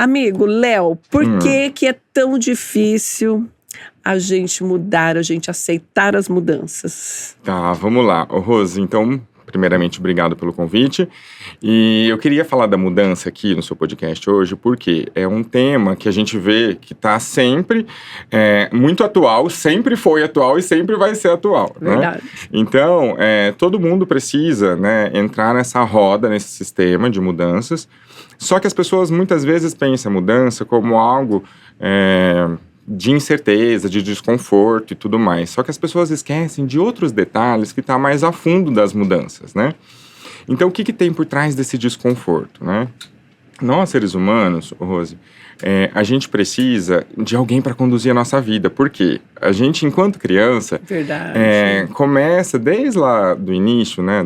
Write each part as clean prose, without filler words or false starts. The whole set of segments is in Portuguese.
Amigo, Léo, por que é tão difícil a gente mudar, a gente aceitar as mudanças? Tá, vamos lá. Ô, Rose, então, primeiramente, obrigado pelo convite. E eu queria falar da mudança aqui no seu podcast hoje, porque é um tema que a gente vê que está sempre muito atual, sempre foi atual e sempre vai ser atual. Verdade. Né? Então, todo mundo precisa, né, entrar nessa roda, nesse sistema de mudanças. Só que as pessoas muitas vezes pensam a mudança como algo de incerteza, de desconforto e tudo mais. Só que as pessoas esquecem de outros detalhes que estão mais a fundo das mudanças, né? Então, o que tem por trás desse desconforto, né? Nós, seres humanos, Rose, a gente precisa de alguém para conduzir a nossa vida. Por quê? A gente, enquanto criança, começa desde lá do início, né,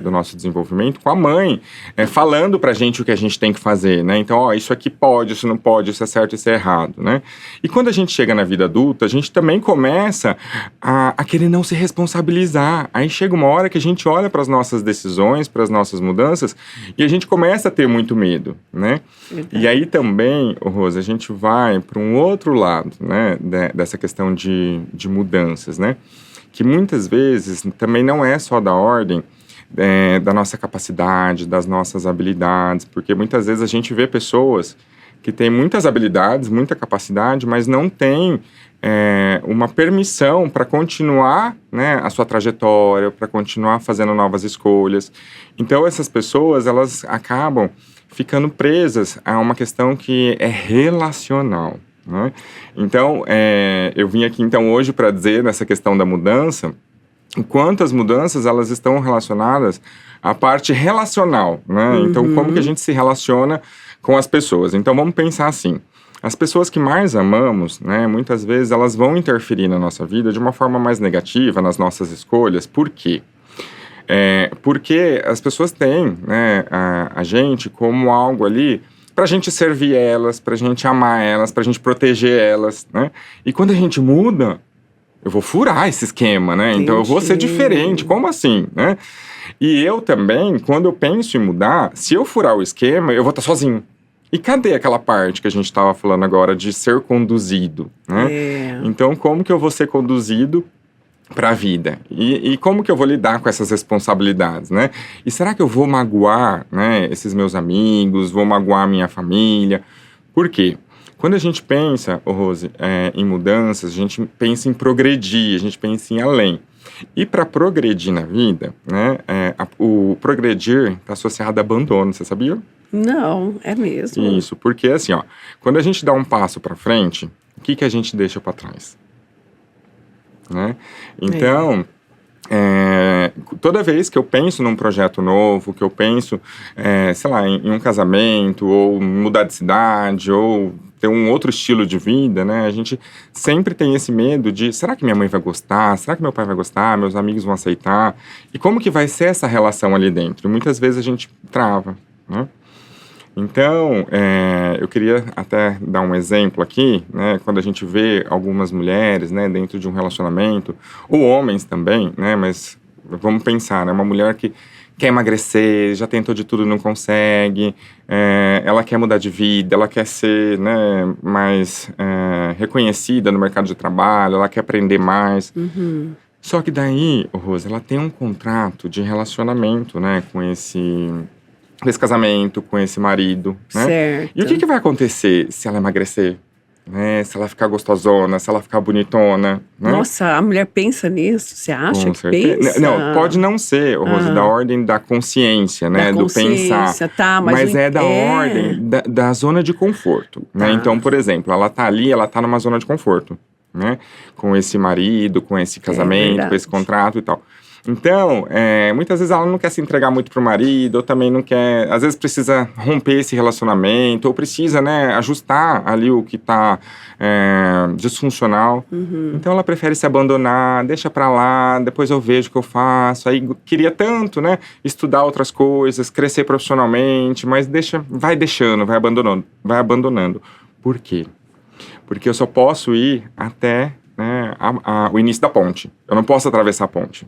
do nosso desenvolvimento, com a mãe, falando pra gente o que a gente tem que fazer, né? Então, isso aqui pode, isso não pode, isso é certo, isso é errado, né? E quando a gente chega na vida adulta, a gente também começa a querer não se responsabilizar. Aí chega uma hora que a gente olha para as nossas decisões, para as nossas mudanças, e a gente começa a ter muito medo, né? E aí também, Rose, a gente vai para um outro lado, né, dessa questão de mudanças, né? Que muitas vezes também não é só da ordem da nossa capacidade, das nossas habilidades, porque muitas vezes a gente vê pessoas que têm muitas habilidades, muita capacidade, mas não têm uma permissão para continuar, né, a sua trajetória, para continuar fazendo novas escolhas. Então, essas pessoas, elas acabam ficando presas a uma questão que é relacional, né? Então, eu vim aqui então hoje para dizer nessa questão da mudança, enquanto as mudanças elas estão relacionadas à parte relacional, né? Então, como que a gente se relaciona com as pessoas? Então, vamos pensar assim, as pessoas que mais amamos, né, muitas vezes elas vão interferir na nossa vida de uma forma mais negativa, nas nossas escolhas. Por quê? Porque as pessoas têm, né, a gente como algo ali para a gente servir elas, para a gente amar elas, para a gente proteger elas, né? E quando a gente muda, eu vou furar esse esquema, né? Entendi. Então eu vou ser diferente, como assim, né? E eu também, quando eu penso em mudar, se eu furar o esquema, eu vou estar sozinho. E cadê aquela parte que a gente estava falando agora de ser conduzido, né? Então como que eu vou ser conduzido para a vida? E como que eu vou lidar com essas responsabilidades, né? E será que eu vou magoar, né, esses meus amigos, vou magoar a minha família? Por quê? Quando a gente pensa, Rose, em mudanças, a gente pensa em progredir, a gente pensa em além. E para progredir na vida, né, o progredir está associado a abandono, você sabia? Não, é mesmo. Isso, porque assim, ó, quando a gente dá um passo para frente, o que a gente deixa para trás? Né? Então, toda vez que eu penso num projeto novo, que eu penso, sei lá, em um casamento, ou mudar de cidade, ou ter um outro estilo de vida, né? A gente sempre tem esse medo de, será que minha mãe vai gostar? Será que meu pai vai gostar? Meus amigos vão aceitar? E como que vai ser essa relação ali dentro? Muitas vezes a gente trava, né? Então, eu queria até dar um exemplo aqui, né, quando a gente vê algumas mulheres, né, dentro de um relacionamento, ou homens também, né, mas vamos pensar, né, uma mulher que quer emagrecer, já tentou de tudo e não consegue, ela quer mudar de vida, ela quer ser, né, mais reconhecida no mercado de trabalho, ela quer aprender mais. Só que daí, Rose, ela tem um contrato de relacionamento, né, com esse casamento, com esse marido, né? Certo. E o que vai acontecer se ela emagrecer? Né? Se ela ficar gostosona, se ela ficar bonitona, né? Nossa, a mulher pensa nisso? Você acha Com que certeza. pensa? Não, pode não ser, Rose, da ordem da consciência, né? Da consciência, do pensar. tá, mas da ordem da zona de conforto, né? Tá. Então, por exemplo, ela tá ali, ela tá numa zona de conforto, né? Com esse marido, com esse casamento, com esse contrato e tal. Então, muitas vezes ela não quer se entregar muito pro marido, ou também não quer, às vezes precisa romper esse relacionamento, ou precisa, né, ajustar ali o que tá disfuncional. Então ela prefere se abandonar, deixa pra lá, depois eu vejo o que eu faço. Aí queria tanto, né, estudar outras coisas, crescer profissionalmente, mas vai deixando, vai abandonando. Por quê? Porque eu só posso ir até, né, o início da ponte. Eu não posso atravessar a ponte.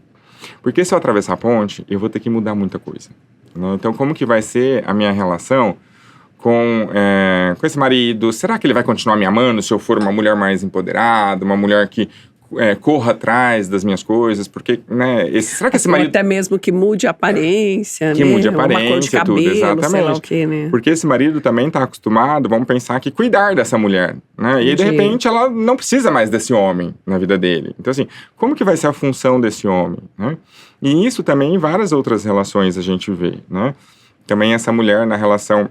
Porque se eu atravessar a ponte, eu vou ter que mudar muita coisa, né? Então, como que vai ser a minha relação com com esse marido, será que ele vai continuar me amando se eu for uma mulher mais empoderada, uma mulher que corra atrás das minhas coisas? Porque, né, será que esse marido... Até mesmo que mude a aparência, que né? mude a Uma cor de aparência, cabelo, tudo, exatamente. sei lá o quê, né? Porque esse marido também está acostumado, vamos pensar, que cuidar dessa mulher, né? E, de repente, ela não precisa mais desse homem na vida dele. Então, assim, como que vai ser a função desse homem, né? E isso também em várias outras relações a gente vê, né? Também essa mulher na relação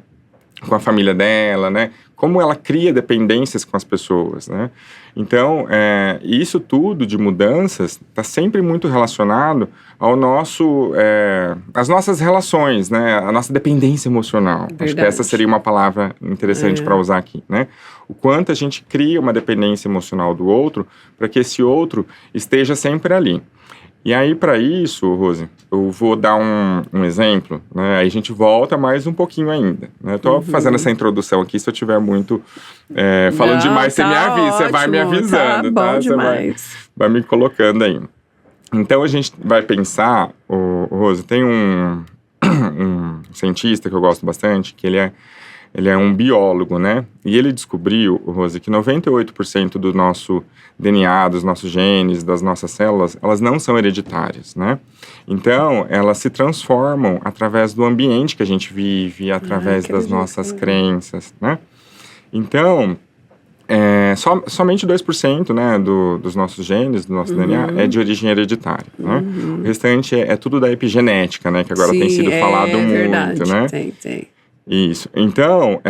com a família dela, né? Como ela cria dependências com as pessoas, né? Então, isso tudo de mudanças está sempre muito relacionado ao às nossas relações, né? A nossa dependência emocional. Verdade. Acho que essa seria uma palavra interessante para usar aqui, né? O quanto a gente cria uma dependência emocional do outro para que esse outro esteja sempre ali. E aí, para isso, Rose, eu vou dar um exemplo, né? Aí a gente volta mais um pouquinho ainda, né? Eu tô fazendo essa introdução aqui, se eu tiver muito falando demais, você me avisa, você vai me avisando, tá? Bom Você demais. vai me colocando aí. Então, a gente vai pensar, Rose, tem um cientista que eu gosto bastante, que ele é um biólogo, né? E ele descobriu, Rose, que 98% do nosso DNA, dos nossos genes, das nossas células, elas não são hereditárias, né? Então, elas se transformam através do ambiente que a gente vive, através das nossas crenças, né? Então, somente 2%, né, dos nossos genes, do nosso DNA, é de origem hereditária, né? O restante é tudo da epigenética, né? Que agora tem sido falado muito, verdade. né? Tem. Isso. Então,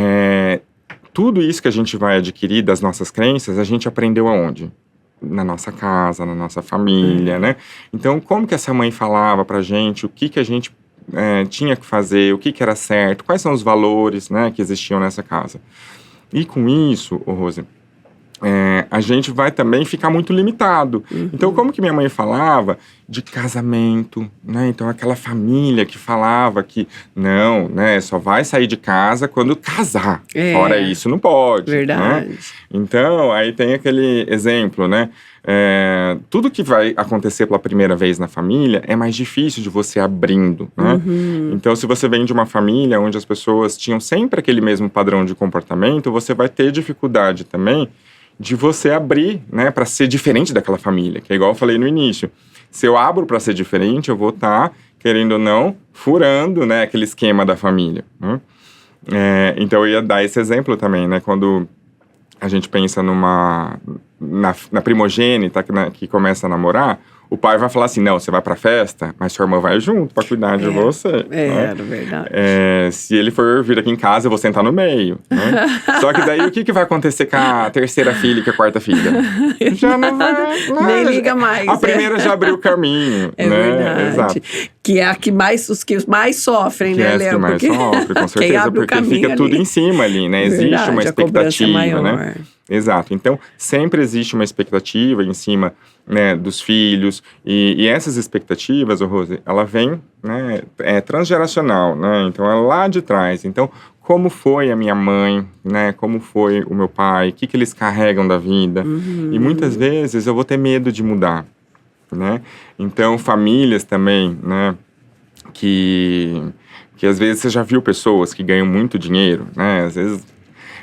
tudo isso que a gente vai adquirir das nossas crenças, a gente aprendeu aonde? Na nossa casa, na nossa família, né? Então, como que essa mãe falava pra gente, o que a gente tinha que fazer, o que era certo, quais são os valores, né, que existiam nessa casa. E com isso, Rose, a gente vai também ficar muito limitado. Então, como que minha mãe falava de casamento, né? Então, aquela família que falava que não, né, só vai sair de casa quando casar. Fora isso, não pode. Verdade. Né? Então, aí tem aquele exemplo, né? Tudo que vai acontecer pela primeira vez na família é mais difícil de você abrindo, né? Então, se você vem de uma família onde as pessoas tinham sempre aquele mesmo padrão de comportamento, você vai ter dificuldade também de você abrir, né, para ser diferente daquela família, que é igual eu falei no início. Se eu abro para ser diferente, eu vou estar, querendo ou não, furando, né, aquele esquema da família, né? Então, eu ia dar esse exemplo também, né, quando a gente pensa na primogênita que começa a namorar, o pai vai falar assim, não, você vai pra festa, mas sua irmã vai junto pra cuidar de você. Né? Verdade. Se ele for vir aqui em casa, eu vou sentar no meio, né? Só que daí, o que vai acontecer com a terceira filha e com a quarta filha? Já não vai... Nem liga mais. A primeira já abriu o caminho, né? Verdade. Exato. Que é os que mais sofrem, que né, Léo? Que mais sofre, com certeza, porque fica tudo em cima ali, né? Existe uma expectativa, né? Exato. Então, sempre existe uma expectativa em cima, né, dos filhos. E essas expectativas, Rose, ela vem, né, transgeracional, né? Então, é lá de trás. Então, como foi a minha mãe, né? Como foi o meu pai? O que eles carregam da vida? E muitas vezes eu vou ter medo de mudar, né? Então, famílias também, né? Que às vezes você já viu pessoas que ganham muito dinheiro, né? Às vezes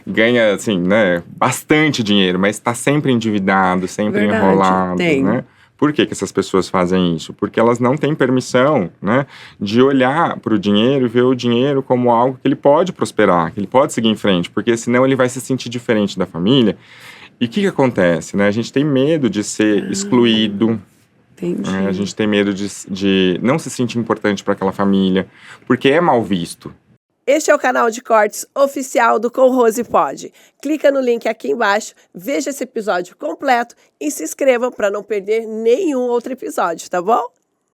ganha, assim, né, bastante dinheiro, mas está sempre endividado, sempre enrolado, né? Por que essas pessoas fazem isso? Porque elas não têm permissão, né, de olhar para o dinheiro e ver o dinheiro como algo que ele pode prosperar, que ele pode seguir em frente, porque senão ele vai se sentir diferente da família. E o que acontece, né? A gente tem medo de ser excluído. A gente tem medo de não se sentir importante para aquela família, porque é mal visto. Este é o canal de cortes oficial do Com Rose Pod. Clica no link aqui embaixo, veja esse episódio completo e se inscreva para não perder nenhum outro episódio, tá bom?